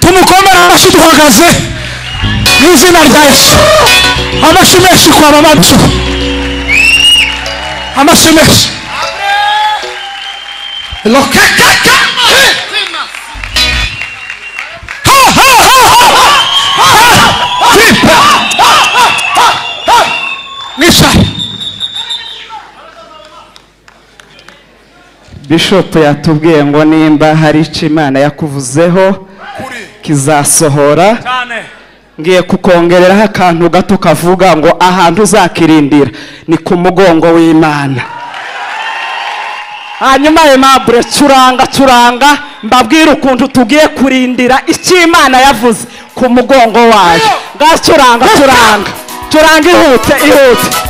tumukomera amashyi duhagaze mu izina rya Yesu. Amashyi menshi kwa babantu, amashyi menshi. Lokakaka Bishop yatubwiye ngo nimba hari icyo Imana yakuvuzeho kizasohora. Ngiye kukongereraho akantu gato kavuga ngo ahantu uzakirindira ni ku mugongo w'Imana. Hanyuma Aimable curanga mbabwira ukuntu tugiye kurindira icyo Imana yavuze ku mugongo wayo. Ngacuranga ihute.